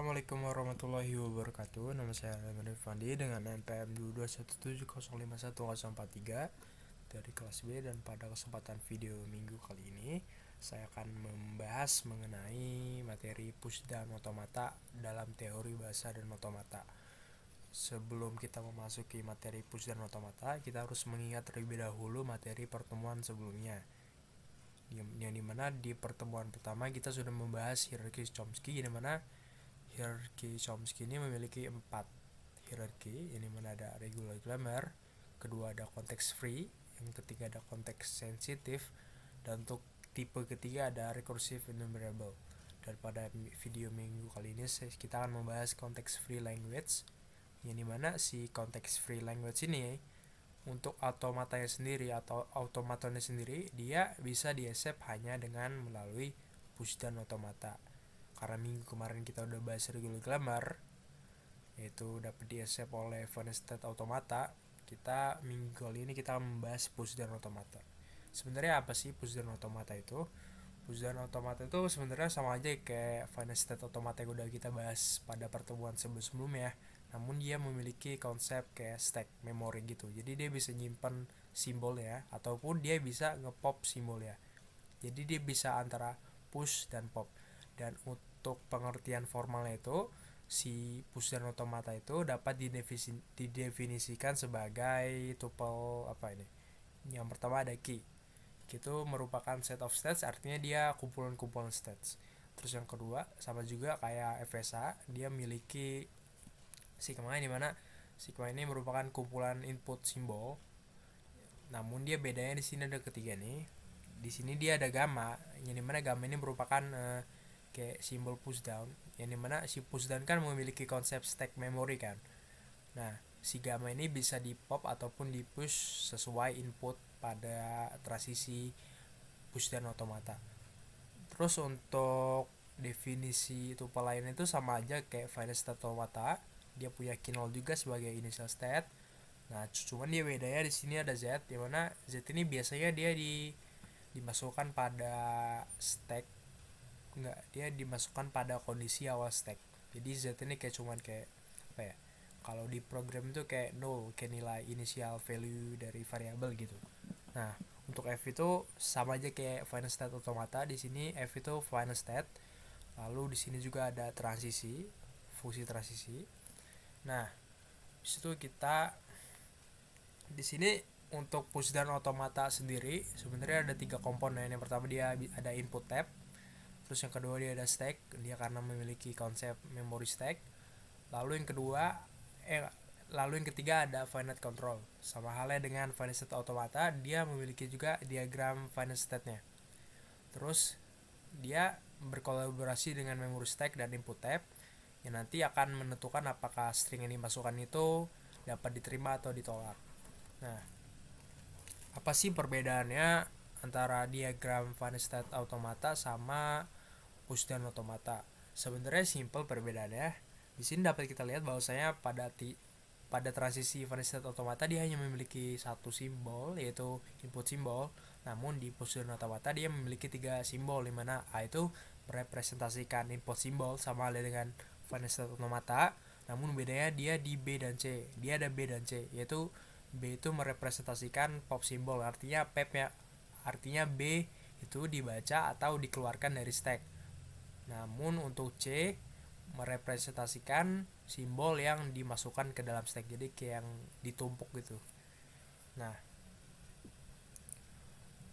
Assalamualaikum warahmatullahi wabarakatuh. Nama saya Rahman Fandi dengan NPM 22170511043 dari kelas B, dan pada kesempatan video minggu kali ini saya akan membahas mengenai materi pushdown otomata dalam teori bahasa dan otomata. Sebelum kita memasuki materi pushdown otomata, kita harus mengingat terlebih dahulu materi pertemuan sebelumnya, yang dimana di pertemuan pertama kita sudah membahas hierarki Chomsky, yang dimana hierarki Chomsky ini memiliki 4 hierarki, yang dimana ada regular grammar, kedua ada konteks free, yang ketiga ada konteks sensitif, dan untuk tipe ketiga ada recursive enumerable. Dan pada video minggu kali ini kita akan membahas konteks free language, yang dimana si konteks free language ini untuk automatanya sendiri atau automatonnya sendiri dia bisa di-accept hanya dengan melalui pushdown otomata. Karena minggu kemarin kita udah bahas regular grammar, yaitu dapat di-accept oleh Van State automata, kita minggu kali ini kita akan membahas pushdown otomata. Sebenarnya apa sih pushdown otomata itu? Pushdown otomata itu sebenarnya sama aja kayak Van State automata yang udah kita bahas pada pertemuan sebelumnya, namun dia memiliki konsep kayak stack memory gitu. Jadi dia bisa nyimpan simbol ya, ataupun dia bisa ngepop simbol ya. Jadi dia bisa antara push dan pop. Dan untuk pengertian formalnya itu, si pushdown otomata itu dapat didefinisikan sebagai tuple apa ini? Yang pertama ada key. Itu merupakan set of states, artinya dia kumpulan-kumpulan states. Terus yang kedua sama juga kayak FSA, dia memiliki sigma, di mana sigma ini merupakan kumpulan input simbol. Namun dia bedanya di sini ada ketiga nih. Di sini dia ada gamma, yang dimana gamma ini merupakan kayak simbol pushdown, yang dimana si pushdown kan memiliki konsep stack memory kan. Nah, si gamma ini bisa di pop ataupun di push sesuai input pada transisi pushdown otomata. Terus untuk definisi tuple lain itu sama aja kayak final state otomata, dia punya key 0 juga sebagai initial state. Nah, cuman dia bedanya di sini ada Z, di mana Z ini biasanya dia dimasukkan pada stack, enggak, dia dimasukkan pada kondisi awal stack. Jadi Z ini kayak cuman kayak apa ya, kalau di program itu kayak null, kayak nilai initial value dari variabel gitu. Nah, untuk F itu sama aja kayak final state otomata. Di sini F itu final state. Lalu di sini juga ada transisi, fungsi transisi. Nah, disitu kita di sini untuk pushdown otomata sendiri sebenarnya ada 3 komponen. Yang pertama dia ada input tab, terus yang kedua dia ada stack, dia karena memiliki konsep memory stack. Lalu yang kedua lalu yang ketiga ada finite control. Sama halnya dengan finite state automata, dia memiliki juga diagram finite state-nya. Terus dia berkolaborasi dengan memory stack dan input tab, yang nanti akan menentukan apakah string yang dimasukkan itu dapat diterima atau ditolak. Nah, apa sih perbedaannya antara diagram finite state automata sama pushdown otomata? Sebenarnya simple perbedaannya. Di sini dapat kita lihat bahwasanya pada transisi finite state automata dia hanya memiliki satu simbol, yaitu input simbol. Namun di pushdown otomata dia memiliki 3 simbol, di mana A itu merepresentasikan input simbol sama halnya dengan finite state automata. Namun bedanya dia di B dan C. Dia ada B dan C, yaitu B itu merepresentasikan pop simbol, artinya artinya B itu dibaca atau dikeluarkan dari stack. Namun untuk C merepresentasikan simbol yang dimasukkan ke dalam stack, jadi kayak yang ditumpuk gitu. Nah,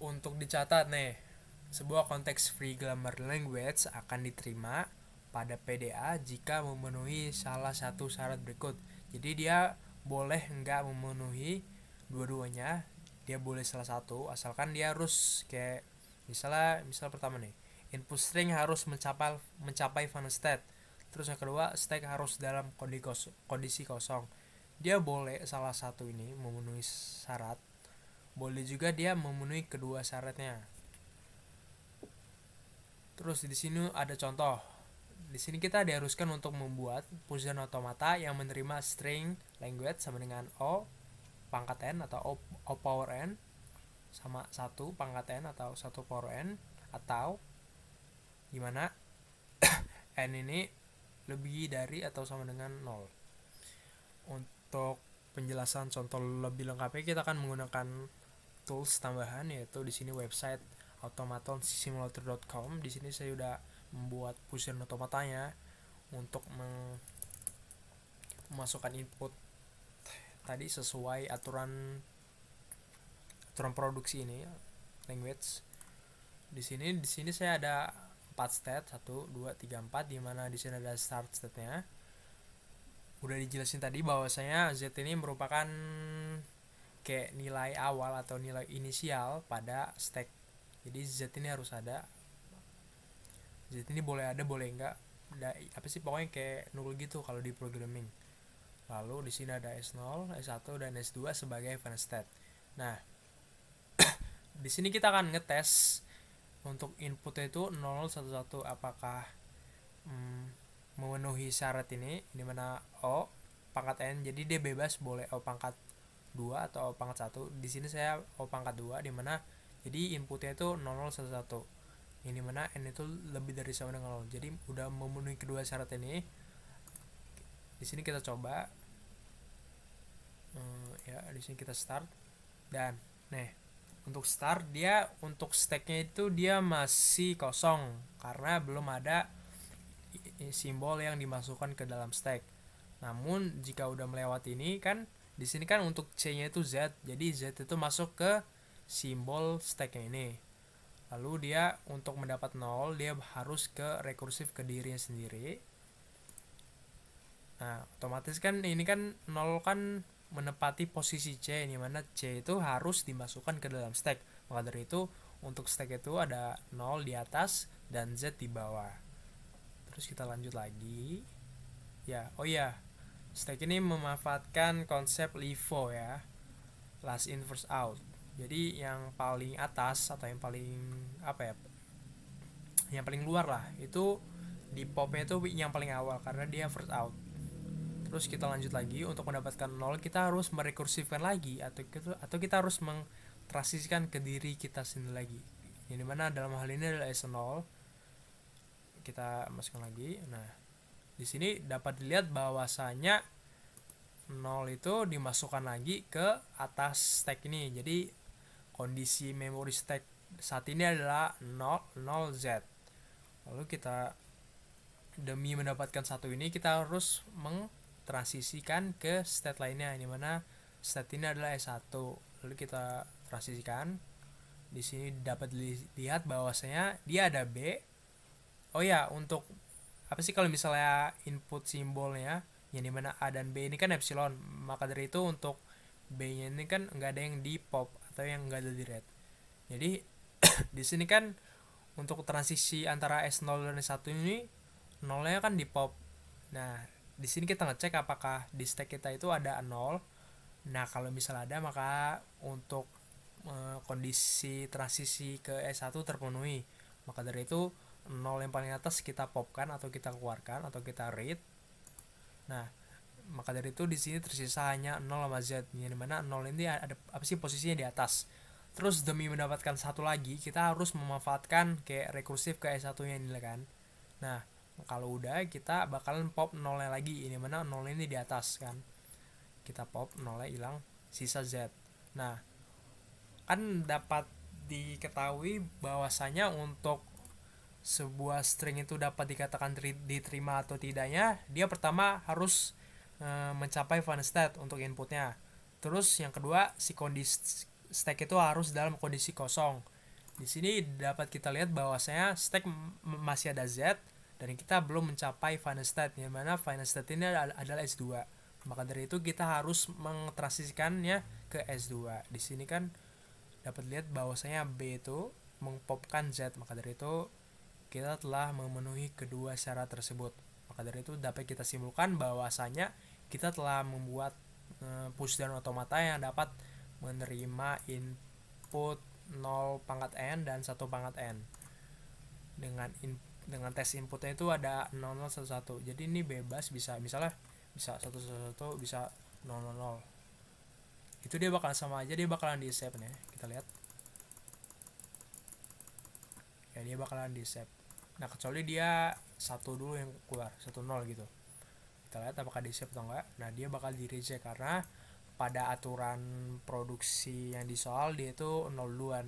untuk dicatat nih, sebuah konteks free grammar language akan diterima pada PDA jika memenuhi salah satu syarat berikut. Jadi dia boleh nggak memenuhi dua-duanya, dia boleh salah satu, asalkan dia harus kayak misal pertama nih, input string harus mencapai final state. Terus yang kedua, stack harus dalam kondisi kosong. Dia boleh salah satu ini memenuhi syarat, boleh juga dia memenuhi kedua syaratnya. Terus di sini ada contoh. Di sini kita diharuskan untuk membuat pushdown otomata yang menerima string language sama dengan O pangkat n atau O power n sama 1 pangkat n atau 1 power n, atau gimana n ini lebih dari atau sama dengan 0. Untuk penjelasan contoh lebih lengkapnya kita akan menggunakan tools tambahan, yaitu di sini website automatonsimulator.com. Di sini saya sudah membuat push dan otomatanya untuk memasukkan input tadi sesuai aturan produksi ini language. Di sini saya ada 4 state, 1 2 3 4, di mana di sini ada start state-nya. Udah dijelasin tadi bahwasanya Z ini merupakan kayak nilai awal atau nilai inisial pada stack. Jadi Z ini harus ada. Z ini boleh ada, boleh enggak. Apa sih, pokoknya kayak nul gitu kalau di programming. Lalu di sini ada S0, S1 dan S2 sebagai final state. Nah, di sini kita akan ngetes untuk inputnya itu 0011 apakah memenuhi syarat ini, dimana O pangkat N, jadi dia bebas boleh O pangkat 2 atau O pangkat 1. Di sini saya O pangkat 2, dimana jadi inputnya itu 0011, ini mana N itu lebih dari sama dengan 0. Jadi udah memenuhi kedua syarat ini. Di sini kita coba ya, di sini kita start, dan untuk start dia untuk stacknya itu dia masih kosong karena belum ada simbol yang dimasukkan ke dalam stack. Namun jika udah melewati ini kan, di sini kan untuk C-nya itu Z, jadi Z itu masuk ke simbol stacknya ini. Lalu dia untuk mendapat 0 dia harus ke rekursif ke dirinya sendiri. Nah, otomatis kan ini kan 0 kan menepati posisi C, di mana C itu harus dimasukkan ke dalam stack. Maka dari itu untuk stack itu ada 0 di atas dan Z di bawah. Terus kita lanjut lagi. Ya, oh ya, stack ini memanfaatkan konsep LIFO ya, last in first out. Jadi yang paling atas atau yang paling apa ya, yang paling luar lah, itu di popnya itu yang paling awal karena dia first out. Terus kita lanjut lagi, untuk mendapatkan 0 kita harus merekursifkan lagi atau kita harus mengtransisikan ke diri kita sendiri lagi. Yang dimana dalam hal ini adalah S0. Kita masukkan lagi. Nah, di sini dapat dilihat bahwasanya 0 itu dimasukkan lagi ke atas stack ini. Jadi kondisi memori stack saat ini adalah 0Z. Lalu kita demi mendapatkan satu ini kita harus mengtransisikan ke state lainnya, di mana state ini adalah S1. Lalu kita transisikan. Di sini dapat dilihat bahwasanya dia ada B. Oh ya, untuk apa sih, kalau misalnya input simbolnya yang dimana A dan B ini kan epsilon, maka dari itu untuk B-nya ini kan nggak ada yang di pop atau yang nggak ada di red. Jadi di sini kan untuk transisi antara S0 dan S1 ini 0-nya kan di pop. Nah, di sini kita ngecek apakah di stack kita itu ada 0. Nah, kalau misalnya ada, maka untuk kondisi transisi ke S1 terpenuhi. Maka dari itu 0 yang paling atas kita popkan atau kita keluarkan atau kita read. Nah, maka dari itu di sini tersisa hanya 0 sama Z, yang dimana 0 ini ada apa sih, posisinya di atas. Terus demi mendapatkan satu lagi kita harus memanfaatkan kayak rekursif ke S1 nya ini kan. Nah, kalau udah kita bakalan pop 0 lagi, ini mana 0 ini di atas kan. Kita pop 0 hilang, sisa Z. Nah, kan dapat diketahui bahwasanya untuk sebuah string itu dapat dikatakan diterima atau tidaknya, dia pertama harus mencapai final state untuk inputnya. Terus yang kedua, si kondisi stack itu harus dalam kondisi kosong. Di sini dapat kita lihat bahwasanya stack masih ada Z dan kita belum mencapai final state, yang mana final state ini adalah S2. Maka dari itu kita harus mentransisikannya ke S2. Di sini kan dapat lihat bahwasanya B itu mengpopkan Z, maka dari itu kita telah memenuhi kedua syarat tersebut. Maka dari itu dapat kita simpulkan bahwasanya kita telah membuat push dan otomata yang dapat menerima input 0 pangkat N dan 1 pangkat N. Dengan tes inputnya itu ada 0011. Jadi ini bebas, bisa misalnya bisa 111, bisa 000. Itu dia bakalan sama aja, dia bakalan di save nih. Kita lihat. Ya, dia bakalan di save. Nah, kecuali dia satu dulu yang keluar, 1-0 gitu. Kita lihat apakah di save atau enggak. Nah, dia bakal di reject karena pada aturan produksi yang disoal dia itu 0 duluan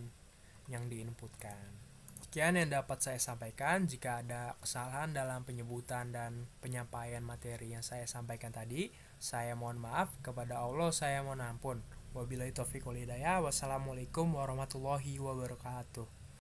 yang diinputkan. Sekian yang dapat saya sampaikan. Jika ada kesalahan dalam penyebutan dan penyampaian materi yang saya sampaikan tadi, saya mohon maaf. Kepada Allah saya mohon ampun. Wabillahi taufiq wal hidayah. Wassalamualaikum warahmatullahi wabarakatuh.